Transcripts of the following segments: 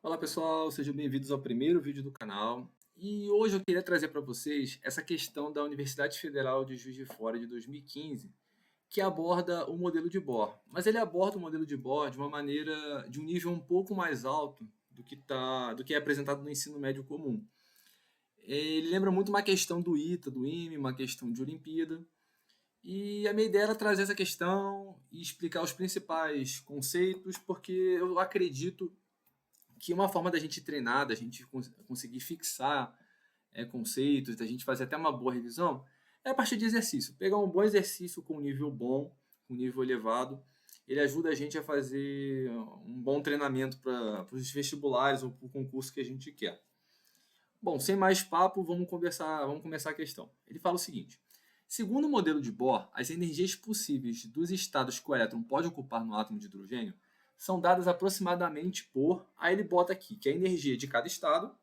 Olá pessoal, sejam bem-vindos ao primeiro vídeo do canal. E hoje eu queria trazer para vocês essa questão da Universidade Federal de Juiz de Fora de 2015, que aborda o modelo de Bohr. Mas ele aborda o modelo de Bohr de uma maneira, de um nível um pouco mais alto do que é apresentado no ensino médio comum. Ele lembra muito uma questão do ITA, do IME, uma questão de Olimpíada. E a minha ideia era trazer essa questão e explicar os principais conceitos, porque eu acredito que uma forma da gente treinar, da gente conseguir fixar conceitos, da gente fazer até uma boa revisão, é a partir de exercício. Pegar um bom exercício com um nível bom, com um nível elevado, ele ajuda a gente a fazer um bom treinamento para os vestibulares ou para o concurso que a gente quer. Bom, sem mais papo, vamos começar a questão. Ele fala o seguinte: segundo o modelo de Bohr, as energias possíveis dos estados que o elétron pode ocupar no átomo de hidrogênio são dadas aproximadamente por, aí ele bota aqui, que a energia de cada estado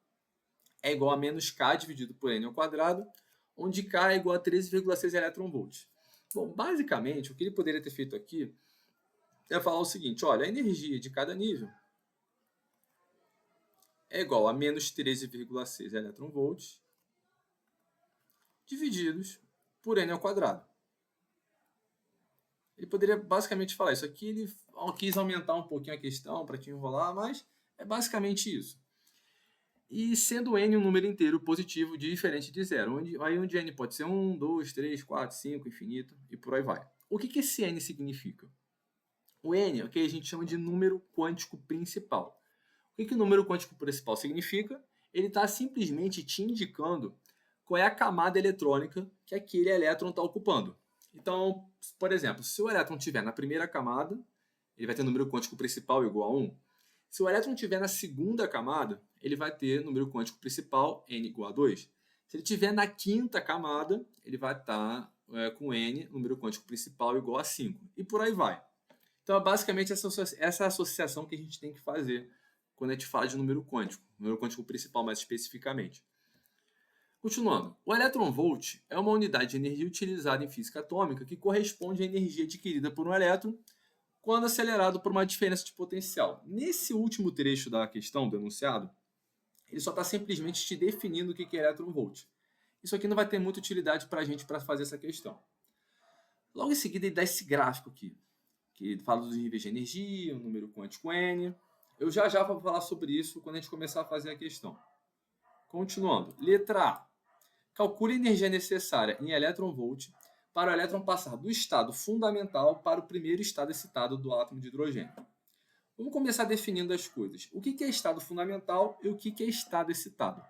é igual a menos K dividido por N ao quadrado, onde K é igual a 13,6 eletronvolts. Bom, basicamente, o que ele poderia ter feito aqui é falar o seguinte: olha, a energia de cada nível é igual a menos 13,6 eletronvolts divididos por N ao quadrado. Ele poderia basicamente falar isso aqui. Ele quis aumentar um pouquinho a questão para te enrolar, mas é basicamente isso. E sendo n um número inteiro positivo diferente de zero, onde n pode ser 1, 2, 3, 4, 5, infinito e por aí vai. O que esse n significa? O n é o que a gente chama de número quântico principal. O que o número quântico principal significa? Ele está simplesmente te indicando qual é a camada eletrônica que aquele elétron está ocupando. Então, por exemplo, se o elétron estiver na primeira camada, ele vai ter número quântico principal igual a 1. Se o elétron estiver na segunda camada, ele vai ter número quântico principal n igual a 2. Se ele estiver na quinta camada, ele vai estar com n, número quântico principal igual a 5. E por aí vai. Então, é basicamente essa associação que a gente tem que fazer quando a gente fala de número quântico principal mais especificamente. Continuando, o eletronvolt é uma unidade de energia utilizada em física atômica que corresponde à energia adquirida por um elétron quando acelerado por uma diferença de potencial. Nesse último trecho da questão do enunciado, ele só está simplesmente te definindo o que é eletronvolt. Isso aqui não vai ter muita utilidade para a gente para fazer essa questão. Logo em seguida, ele dá esse gráfico aqui, que fala dos níveis de energia, o número quântico n. Eu já vou falar sobre isso quando a gente começar a fazer a questão. Continuando, letra A. Calcule a energia necessária em eletronvolt para o elétron passar do estado fundamental para o primeiro estado excitado do átomo de hidrogênio. Vamos começar definindo as coisas. O que é estado fundamental e o que é estado excitado?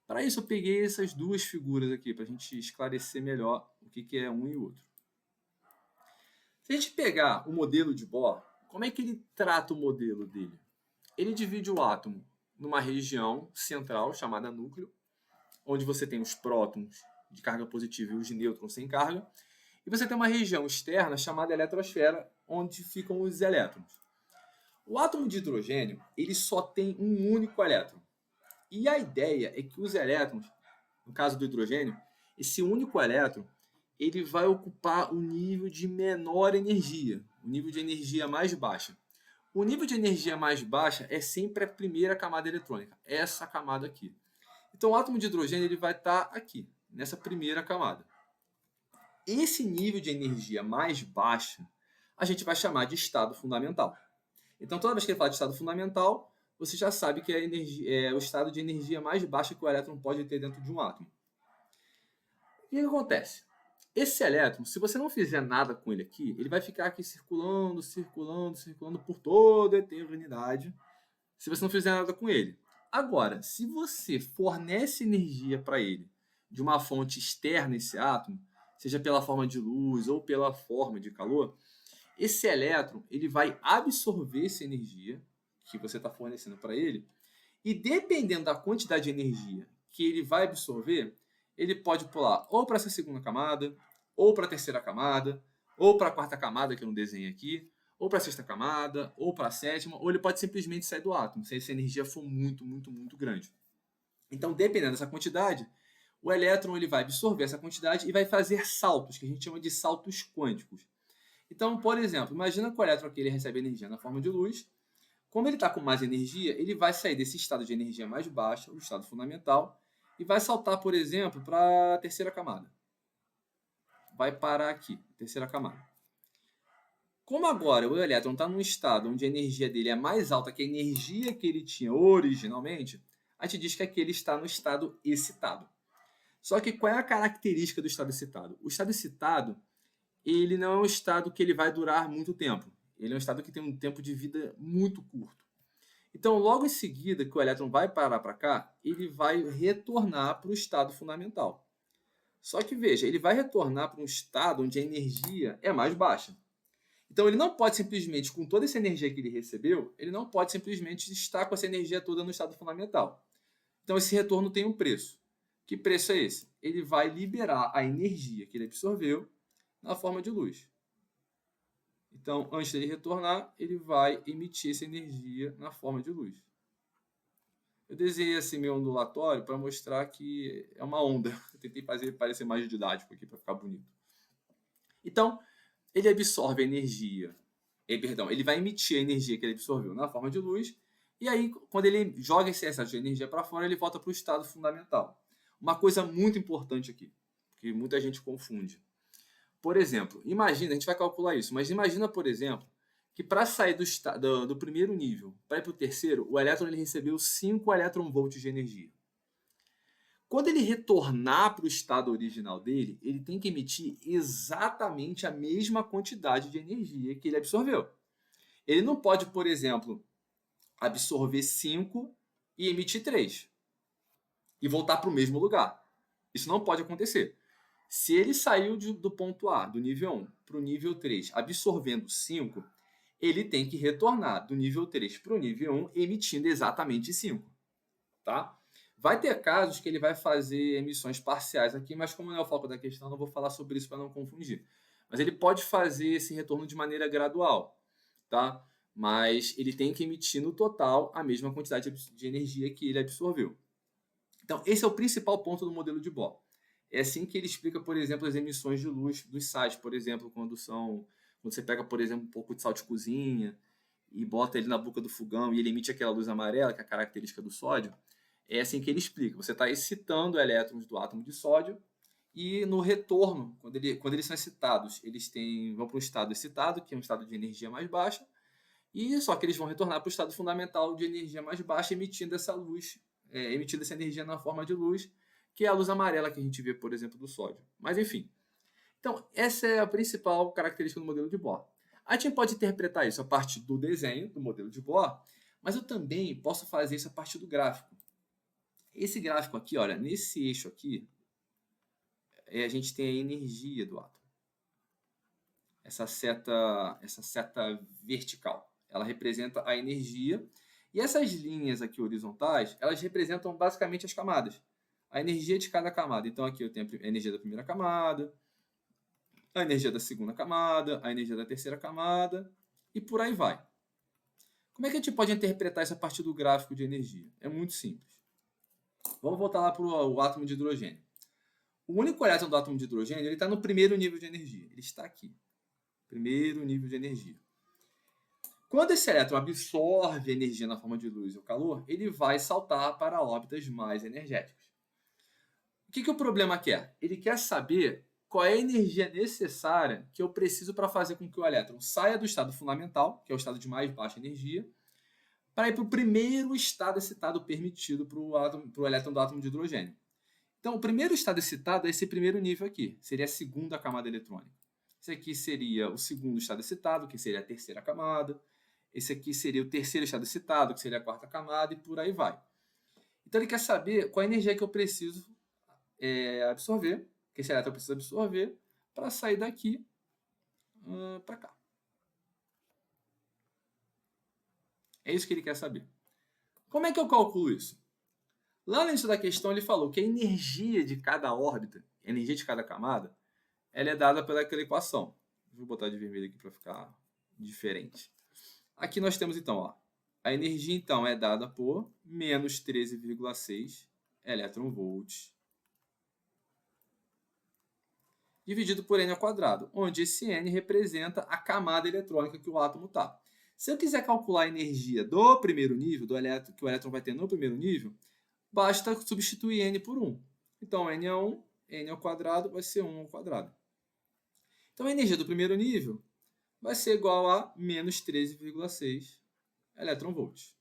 Para isso, eu peguei essas duas figuras aqui, para a gente esclarecer melhor o que é um e o outro. Se a gente pegar o modelo de Bohr, como é que ele trata o modelo dele? Ele divide o átomo numa região central, chamada núcleo, onde você tem os prótons de carga positiva e os nêutrons sem carga, e você tem uma região externa chamada eletrosfera, onde ficam os elétrons. O átomo de hidrogênio ele só tem um único elétron. E a ideia é que os elétrons, no caso do hidrogênio, esse único elétron ele vai ocupar o nível de menor energia, o nível de energia mais baixa. O nível de energia mais baixa é sempre a primeira camada eletrônica, essa camada aqui. Então, o átomo de hidrogênio ele vai estar aqui, nessa primeira camada. Esse nível de energia mais baixa, a gente vai chamar de estado fundamental. Então, toda vez que ele fala de estado fundamental, você já sabe que é o estado de energia mais baixa que o elétron pode ter dentro de um átomo. O que acontece? Esse elétron, se você não fizer nada com ele aqui, ele vai ficar aqui circulando por toda a eternidade, se você não fizer nada com ele. Agora, se você fornece energia para ele de uma fonte externa a esse átomo, seja pela forma de luz ou pela forma de calor, esse elétron ele vai absorver essa energia que você está fornecendo para ele, e dependendo da quantidade de energia que ele vai absorver, ele pode pular ou para essa segunda camada, ou para a terceira camada, ou para a quarta camada, que eu não desenhei aqui, ou para a sexta camada, ou para a sétima, ou ele pode simplesmente sair do átomo, se essa energia for muito grande. Então, dependendo dessa quantidade, o elétron ele vai absorver essa quantidade e vai fazer saltos, que a gente chama de saltos quânticos. Então, por exemplo, imagina que o elétron aqui ele recebe energia na forma de luz, Como ele está com mais energia, ele vai sair desse estado de energia mais baixa, o estado fundamental, e vai saltar, por exemplo, para a terceira camada. Vai parar aqui, terceira camada. Como agora o elétron está num estado onde a energia dele é mais alta que a energia que ele tinha originalmente, a gente diz que aqui ele está no estado excitado. Só que qual é a característica do estado excitado? O estado excitado, ele não é um estado que ele vai durar muito tempo. Ele é um estado que tem um tempo de vida muito curto. Então, logo em seguida que o elétron vai parar para cá, ele vai retornar para o estado fundamental. Só que veja, ele vai retornar para um estado onde a energia é mais baixa. Então, ele não pode simplesmente, com toda essa energia que ele recebeu, ele não pode simplesmente estar com essa energia toda no estado fundamental. Então, esse retorno tem um preço. Que preço é esse? Ele vai liberar a energia que ele absorveu na forma de luz. Então, antes dele retornar, ele vai emitir essa energia na forma de luz. Eu desenhei assim meu ondulatório para mostrar que é uma onda. Eu tentei fazer parecer mais didático aqui para ficar bonito. Então, ele absorve a energia. Ele vai emitir a energia que ele absorveu na forma de luz. E aí, quando ele joga esse excesso de energia para fora, ele volta para o estado fundamental. Uma coisa muito importante aqui, que muita gente confunde. Por exemplo, imagina, a gente vai calcular isso, mas imagina, por exemplo, que para sair do primeiro nível para ir para o terceiro, o elétron ele recebeu 5 elétron-volts de energia. Quando ele retornar para o estado original dele, ele tem que emitir exatamente a mesma quantidade de energia que ele absorveu. Ele não pode, por exemplo, absorver 5 e emitir 3 e voltar para o mesmo lugar. Isso não pode acontecer. Se ele saiu do ponto A, do nível 1, para o nível 3, absorvendo 5, ele tem que retornar do nível 3 para o nível 1, emitindo exatamente 5. Tá? Vai ter casos que ele vai fazer emissões parciais aqui, mas como não é o foco da questão, não vou falar sobre isso para não confundir. Mas ele pode fazer esse retorno de maneira gradual, tá? Mas ele tem que emitir no total a mesma quantidade de energia que ele absorveu. Então, esse é o principal ponto do modelo de Bohr. É assim que ele explica, por exemplo, as emissões de luz dos sais, por exemplo, quando você pega, por exemplo, um pouco de sal de cozinha e bota ele na boca do fogão e ele emite aquela luz amarela, que é a característica do sódio. É assim que ele explica. Você está excitando elétrons do átomo de sódio e no retorno, quando eles são excitados, vão para um estado excitado, que é um estado de energia mais baixa, e só que eles vão retornar para o estado fundamental de energia mais baixa, emitindo essa luz, emitindo essa energia na forma de luz, que é a luz amarela que a gente vê, por exemplo, do sódio. Mas enfim. Então, essa é a principal característica do modelo de Bohr. A gente pode interpretar isso a partir do desenho do modelo de Bohr, mas eu também posso fazer isso a partir do gráfico. Esse gráfico aqui, olha, nesse eixo aqui, a gente tem a energia do átomo. Essa seta vertical, ela representa a energia. E essas linhas aqui horizontais, elas representam basicamente as camadas. A energia de cada camada. Então aqui eu tenho a energia da primeira camada, a energia da segunda camada, a energia da terceira camada, e por aí vai. Como é que a gente pode interpretar isso a partir do gráfico de energia? É muito simples. Vamos voltar lá para o átomo de hidrogênio. O único elétron do átomo de hidrogênio ele está no primeiro nível de energia. Ele está aqui. Primeiro nível de energia. Quando esse elétron absorve energia na forma de luz ou calor, ele vai saltar para órbitas mais energéticas. O que o problema quer? Ele quer saber qual é a energia necessária que eu preciso para fazer com que o elétron saia do estado fundamental, que é o estado de mais baixa energia, para ir para o primeiro estado excitado permitido para o elétron do átomo de hidrogênio. Então, o primeiro estado excitado é esse primeiro nível aqui, seria a segunda camada eletrônica. Esse aqui seria o segundo estado excitado, que seria a terceira camada. Esse aqui seria o terceiro estado excitado, que seria a quarta camada, e por aí vai. Então, ele quer saber qual a energia que eu preciso absorver, que esse elétron precisa absorver, para sair daqui para cá. É isso que ele quer saber. Como é que eu calculo isso? Lá no início da questão ele falou que a energia de cada órbita, a energia de cada camada, ela é dada pelaquela equação. Vou botar de vermelho aqui para ficar diferente. Aqui nós temos então, ó, a energia então é dada por menos 13,6 elétron-volts dividido por n ao quadrado, onde esse n representa a camada eletrônica que o átomo está. Se eu quiser calcular a energia do primeiro nível, que o elétron vai ter no primeiro nível, basta substituir n por 1. Então, n é 1, n ao quadrado vai ser 1 ao quadrado. Então, a energia do primeiro nível vai ser igual a menos 13,6 elétron-volts.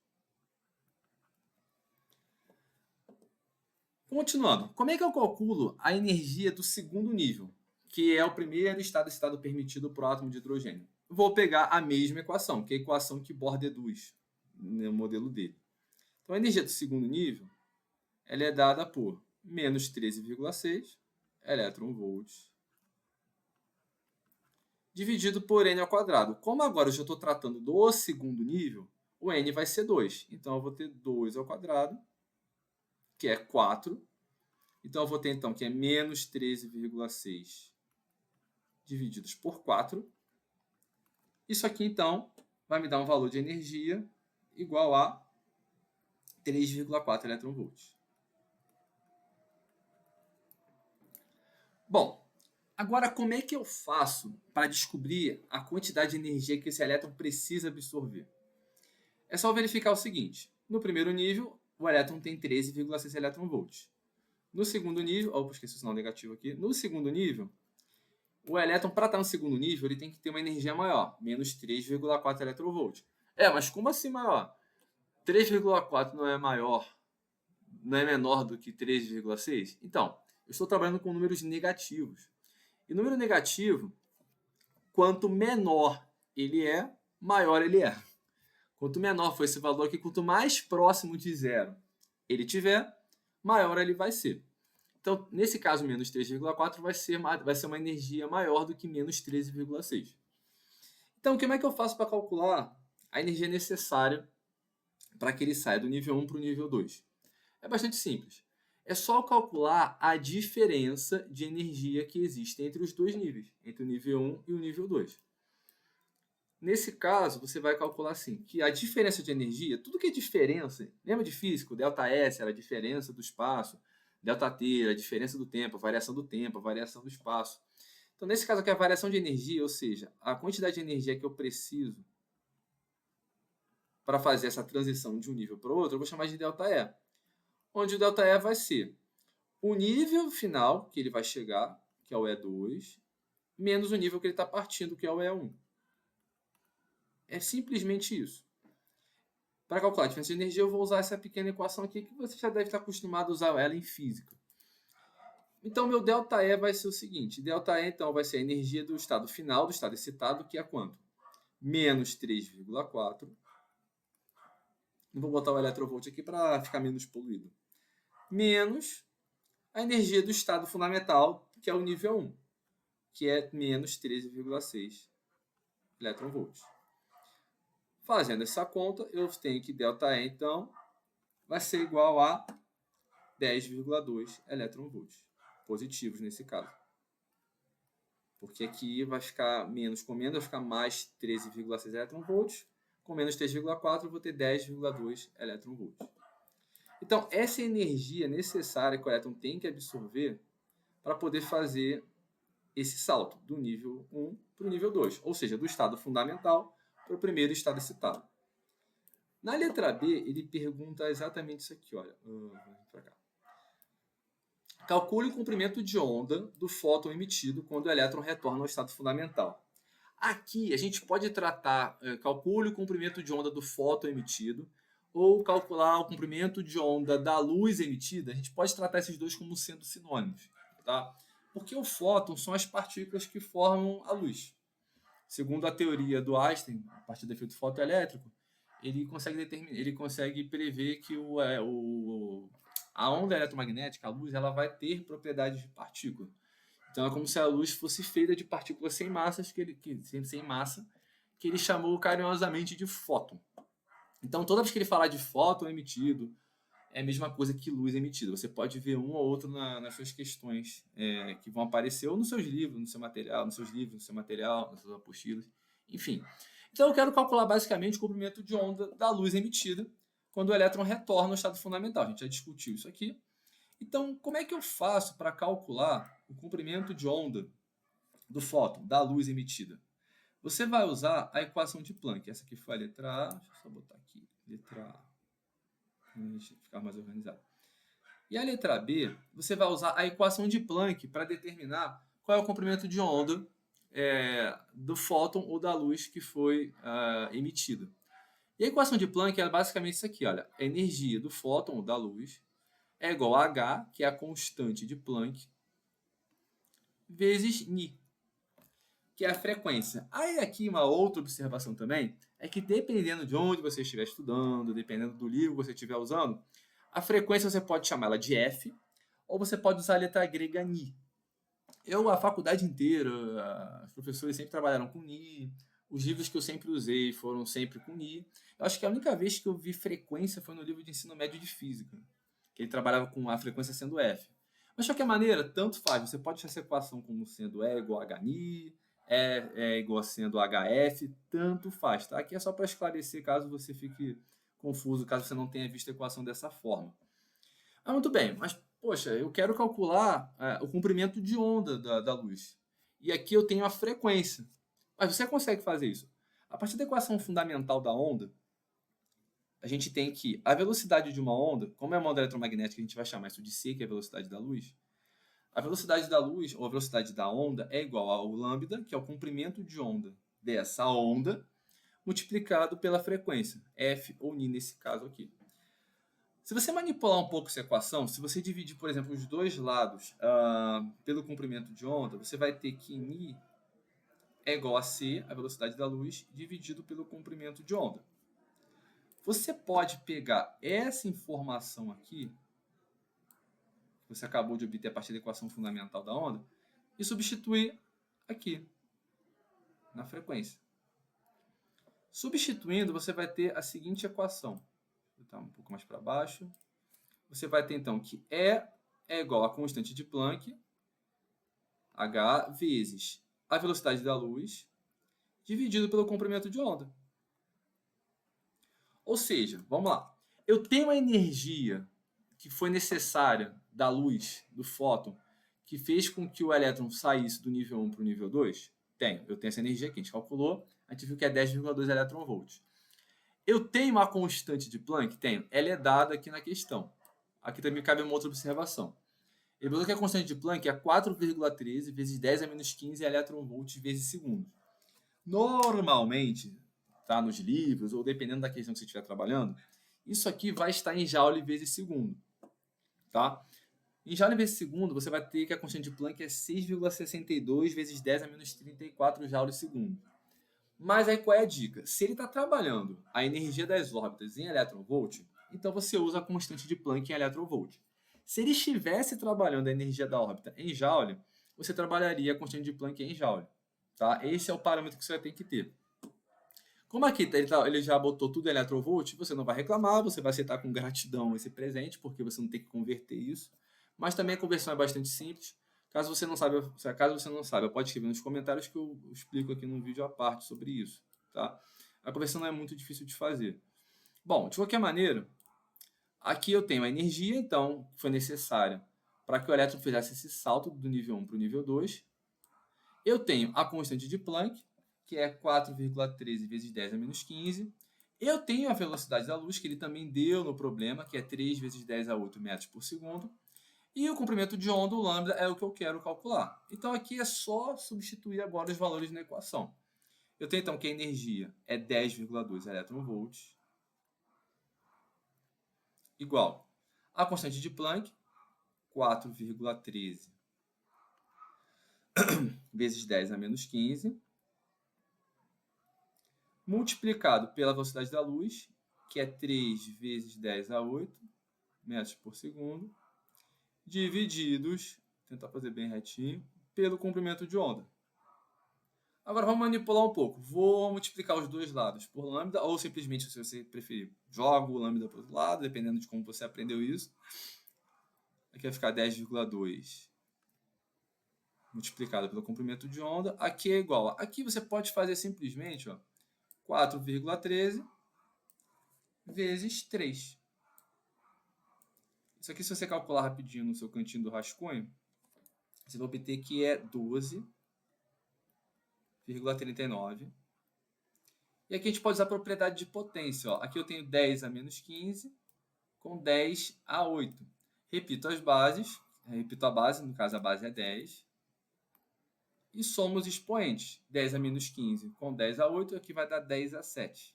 Continuando, como é que eu calculo a energia do segundo nível, que é o primeiro estado excitado permitido para o átomo de hidrogênio? Vou pegar a mesma equação, que é a equação que Bohr deduz no modelo dele. Então, a energia do segundo nível ela é dada por menos 13,6 elétron-volts dividido por n ao quadrado. Como agora eu já estou tratando do segundo nível, o n vai ser 2. Então, eu vou ter 2 ao quadrado, que é 4. Então, eu vou ter, então, que é menos 13,6 divididos por 4. Isso aqui, então, vai me dar um valor de energia igual a 3,4 elétron-volts. Bom, agora como é que eu faço para descobrir a quantidade de energia que esse elétron precisa absorver? É só verificar o seguinte. No primeiro nível, o elétron tem 13,6 elétron-volts. No segundo nível, esqueci o sinal negativo aqui. No segundo nível, o elétron, para estar no segundo nível, ele tem que ter uma energia maior, menos 3,4 elétron-volts. Mas como assim maior? 3,4 não é maior, não é menor do que 3,6? Então, eu estou trabalhando com números negativos. E número negativo, quanto menor ele é, maior ele é. Quanto menor for esse valor aqui, quanto mais próximo de zero ele tiver, maior ele vai ser. Então, nesse caso, menos 3,4 vai ser uma energia maior do que menos 13,6. Então, como é que eu faço para calcular a energia necessária para que ele saia do nível 1 para o nível 2? É bastante simples. É só calcular a diferença de energia que existe entre os dois níveis, entre o nível 1 e o nível 2. Nesse caso, você vai calcular assim, que a diferença de energia, tudo que é diferença, lembra de físico? ΔS era a diferença do espaço, ΔT era a diferença do tempo, a variação do espaço. Então, nesse caso aqui, a variação de energia, ou seja, a quantidade de energia que eu preciso para fazer essa transição de um nível para o outro, eu vou chamar de ΔE. Onde o ΔE vai ser o nível final que ele vai chegar, que é o E2, menos o nível que ele está partindo, que é o E1. É simplesmente isso. Para calcular a diferença de energia, eu vou usar essa pequena equação aqui, que você já deve estar acostumado a usar ela em física. Então, meu ΔE vai ser o seguinte. ΔE, então, vai ser a energia do estado final, do estado excitado, que é quanto? Menos 3,4. Não vou botar o eletronvolt aqui para ficar menos poluído. Menos a energia do estado fundamental, que é o nível 1, que é menos 13,6 eletronvolts. Fazendo essa conta, eu tenho que ΔE, então, vai ser igual a 10,2 eletronvolts. Positivos nesse caso. Porque aqui vai ficar menos com menos, vai ficar mais 13,6 eletronvolts. Com menos 3,4 eu vou ter 10,2 eletronvolts. Então, essa é a energia necessária que o elétron tem que absorver para poder fazer esse salto do nível 1 para o nível 2. Ou seja, do estado fundamental para o primeiro estado excitado. Na letra B, ele pergunta exatamente isso aqui. Olha, para cá. Calcule o comprimento de onda do fóton emitido quando o elétron retorna ao estado fundamental. Aqui, a gente pode tratar, calcule o comprimento de onda do fóton emitido, ou calcular o comprimento de onda da luz emitida. A gente pode tratar esses dois como sendo sinônimos, tá? Porque o fóton são as partículas que formam a luz. Segundo a teoria do Einstein, a partir do efeito fotoelétrico, ele consegue prever que a onda eletromagnética, a luz, ela vai ter propriedades de partícula. Então é como se a luz fosse feita de partículas sem massa, que ele chamou carinhosamente de fóton. Então toda vez que ele falar de fóton emitido, é a mesma coisa que luz emitida. Você pode ver um ou outro nas suas questões que vão aparecer, ou nos seus livros, no seu material, nas suas apostilas, enfim. Então eu quero calcular basicamente o comprimento de onda da luz emitida quando o elétron retorna ao estado fundamental. A gente já discutiu isso aqui. Então, como é que eu faço para calcular o comprimento de onda do fóton, da luz emitida? você vai usar a equação de Planck. Essa aqui foi a letra A. Deixa eu só botar aqui. Letra A. Para a gente ficar mais organizado. E a letra B, você vai usar a equação de Planck para determinar qual é o comprimento de onda do fóton ou da luz que foi emitida. E a equação de Planck é basicamente isso aqui, olha. A energia do fóton ou da luz é igual a H, que é a constante de Planck, vezes Ni, que é a frequência. Aí aqui uma outra observação também é que dependendo de onde você estiver estudando, dependendo do livro que você estiver usando, a frequência você pode chamar ela de F, ou você pode usar a letra grega Ni. A faculdade inteira, os professores sempre trabalharam com Ni, os livros que eu sempre usei foram sempre com Ni. Eu acho que a única vez que eu vi frequência foi no livro de ensino médio de física, que ele trabalhava com a frequência sendo F. Mas de qualquer maneira, tanto faz. Você pode achar essa equação como sendo E igual a HNI, E igual a sendo HF, tanto faz. Tá? Aqui é só para esclarecer caso você fique confuso, caso você não tenha visto a equação dessa forma. Muito bem, mas poxa, eu quero calcular o comprimento de onda da luz. E aqui eu tenho a frequência. Mas você consegue fazer isso. A partir da equação fundamental da onda, a gente tem que a velocidade de uma onda, como é uma onda eletromagnética, a gente vai chamar isso de C, que é a velocidade da luz. A velocidade da luz, ou a velocidade da onda, é igual ao lambda, que é o comprimento de onda dessa onda, multiplicado pela frequência, F ou Ni nesse caso aqui. Se você manipular um pouco essa equação, se você dividir, por exemplo, os dois lados pelo comprimento de onda, você vai ter que Ni é igual a C, a velocidade da luz, dividido pelo comprimento de onda. Você pode pegar essa informação aqui, que você acabou de obter a partir da equação fundamental da onda, e substituir aqui, na frequência. Substituindo, você vai ter a seguinte equação. Vou botar um pouco mais para baixo. Você vai ter, então, que E é igual a constante de Planck, H, vezes a velocidade da luz, dividido pelo comprimento de onda. Ou seja, vamos lá. Eu tenho a energia que foi necessária da luz, do fóton, que fez com que o elétron saísse do nível 1 para o nível 2? Tenho. Eu tenho essa energia aqui. A gente calculou. A gente viu que é 10,2 elétron-volts. Eu tenho uma constante de Planck? Tenho. Ela é dada aqui na questão. Aqui também cabe uma outra observação. Ele falou que a constante de Planck é 4,13 vezes 10 a menos 15 elétron-volts vezes segundo. Normalmente, tá, nos livros, ou dependendo da questão que você estiver trabalhando, isso aqui vai estar em joule vezes segundo. Tá? Em joule vezes segundo, você vai ter que a constante de Planck é 6,62 vezes 10 a menos 34 joules segundo. Mas aí qual é a dica? Se ele está trabalhando a energia das órbitas em elétron-volt, então você usa a constante de Planck em elétron-volt. Se ele estivesse trabalhando a energia da órbita em joule, você trabalharia a constante de Planck em joule. Tá? Esse é o parâmetro que você vai ter que ter. Como aqui ele já botou tudo em eletronvolt, você não vai reclamar, você vai aceitar com gratidão esse presente, porque você não tem que converter isso. Mas também a conversão é bastante simples. Caso você não saiba, pode escrever nos comentários que eu explico aqui num vídeo à parte sobre isso. Tá? A conversão não é muito difícil de fazer. Bom, de qualquer maneira, aqui eu tenho a energia, então, que foi necessária para que o elétron fizesse esse salto do nível 1 para o nível 2. Eu tenho a constante de Planck, que é 4,13 vezes 10 a menos 15. Eu tenho a velocidade da luz, que ele também deu no problema, que é 3 vezes 10 a 8 metros por segundo. E o comprimento de onda, o lambda, é o que eu quero calcular. Então aqui é só substituir agora os valores na equação. Eu tenho então que a energia é 10,2 elétron-volts, igual a constante de Planck, 4,13 vezes 10 a menos 15, multiplicado pela velocidade da luz, que é 3 vezes 10 a 8 metros por segundo, divididos, tentar fazer bem retinho, pelo comprimento de onda. Agora vamos manipular um pouco. Vou multiplicar os dois lados por lambda, ou simplesmente, se você preferir, jogo o lambda para o outro lado, dependendo de como você aprendeu isso. Aqui vai ficar 10,2 multiplicado pelo comprimento de onda. Aqui é igual. Aqui você pode fazer simplesmente 4,13 vezes 3. Isso aqui, se você calcular rapidinho no seu cantinho do rascunho, você vai obter que é 12 10,39. E aqui a gente pode usar a propriedade de potência. Ó. Aqui eu tenho 10 a menos 15 com 10 a 8. Repito as bases. Repito a base, no caso a base é 10. E somo os expoentes. 10 a menos 15 com 10 a 8, aqui vai dar 10 a 7.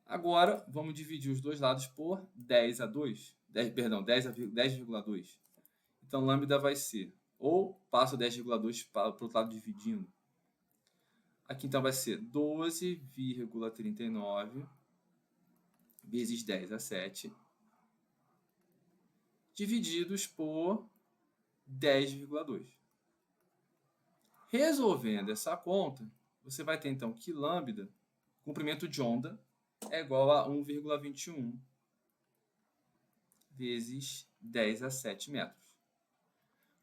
Agora, vamos dividir os dois lados por 10 a 2. 10,2. Então, lambda vai ser, ou passo 10,2 para o outro lado dividindo. Aqui, então, vai ser 12,39 vezes 10 a 7, divididos por 10,2. Resolvendo essa conta, você vai ter, então, que lambda, comprimento de onda, é igual a 1,21 vezes 10 a 7 metros.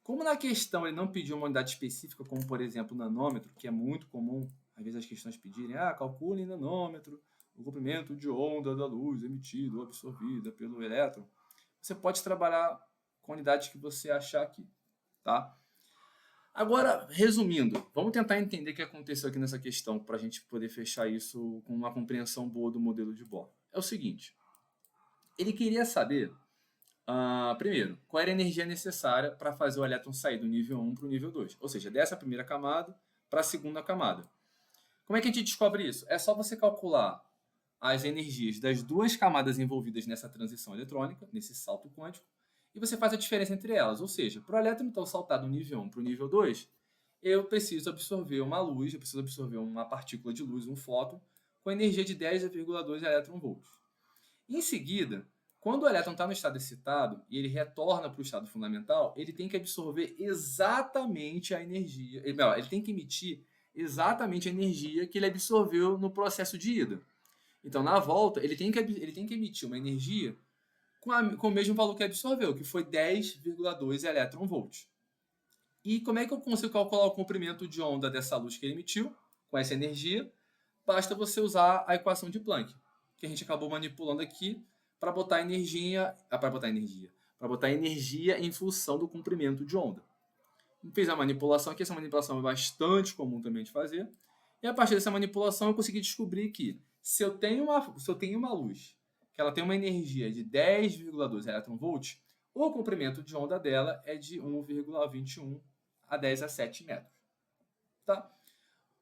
Como na questão ele não pediu uma unidade específica, como por exemplo nanômetro, que é muito comum, às vezes as questões pedirem, calcule em nanômetro o comprimento de onda da luz emitida ou absorvida pelo elétron, você pode trabalhar com unidades que você achar aqui, tá? Agora, resumindo, vamos tentar entender o que aconteceu aqui nessa questão para a gente poder fechar isso com uma compreensão boa do modelo de Bohr. É o seguinte, ele queria saber, primeiro, qual era a energia necessária para fazer o elétron sair do nível 1 para o nível 2, ou seja, dessa primeira camada para a segunda camada. Como é que a gente descobre isso? É só você calcular as energias das duas camadas envolvidas nessa transição eletrônica, nesse salto quântico, e você faz a diferença entre elas. Ou seja, para o elétron então saltar do nível 1 para o nível 2, eu preciso absorver uma luz, eu preciso absorver uma partícula de luz, um fóton, com energia de 10,2 elétron-volts. Em seguida, quando o elétron está no estado excitado e ele retorna para o estado fundamental, ele tem que absorver exatamente a energia, ele tem que emitir exatamente a energia que ele absorveu no processo de ida. Então, na volta, ele tem que emitir uma energia com o mesmo valor que absorveu, que foi 10,2 elétron-volts. E como é que eu consigo calcular o comprimento de onda dessa luz que ele emitiu, com essa energia? Basta você usar a equação de Planck, que a gente acabou manipulando aqui para botar energia em função do comprimento de onda. Fiz a manipulação aqui, essa manipulação é bastante comum também de fazer. E a partir dessa manipulação eu consegui descobrir que se eu tenho uma luz que ela tem uma energia de 10,2 elétron-volts, o comprimento de onda dela é de 1,21 a 10 a 7 metros. Tá?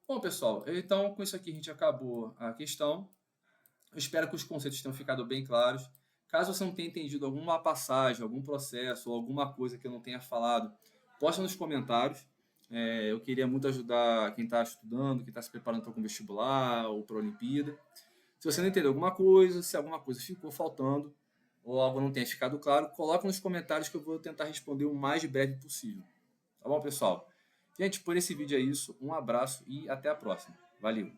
Bom, pessoal, então com isso aqui a gente acabou a questão. Eu espero que os conceitos tenham ficado bem claros. Caso você não tenha entendido alguma passagem, algum processo ou alguma coisa que eu não tenha falado, posta nos comentários. Eu queria muito ajudar quem está estudando, quem está se preparando para o vestibular ou para a Olimpíada. Se você não entendeu alguma coisa, se alguma coisa ficou faltando ou algo não tenha ficado claro, coloca nos comentários que eu vou tentar responder o mais breve possível. Tá bom, pessoal? Gente, por esse vídeo é isso. Um abraço e até a próxima. Valeu!